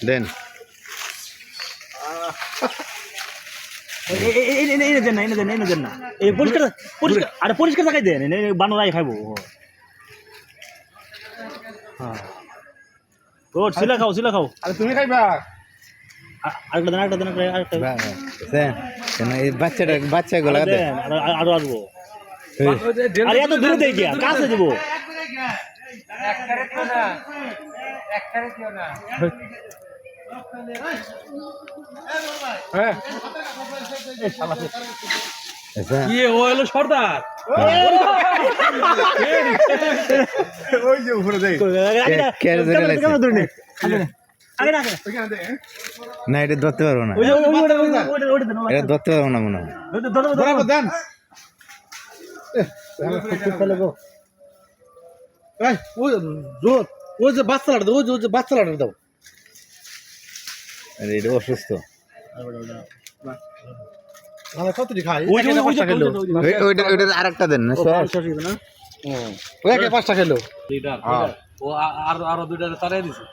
দেন দেন না এই পরিষ্কার পরিষ্কার আরে পরিষ্কার থাকাই দেন বানরাই খাইবো হ্যাঁ গুড সিলা খাও আরে তুমি খাইবা আরেকটা দেন কেন এই বাচ্চাগুলো দেন আরো আসবো আরে এত দূরে দেই কি কাছে দিব হ্যাঁ কি ও হলো সর্দার ওই যে উপরে দেই না এটা ধরতে পারবো না এটা ধরতে পারবো না মনে হয় বরাবর দেন এই ও যে বাচ্চা লাড় দাও ও যে বাচ্চা লাড় দাও আরে এটা অসুস্থ আমরা কতটি খাই ওই যে পাঁচটা খেলো ওইটার আরেকটা দেন না ওই একে পাঁচটা খেলো লিডার ও আর দুইটা তারাই দিছে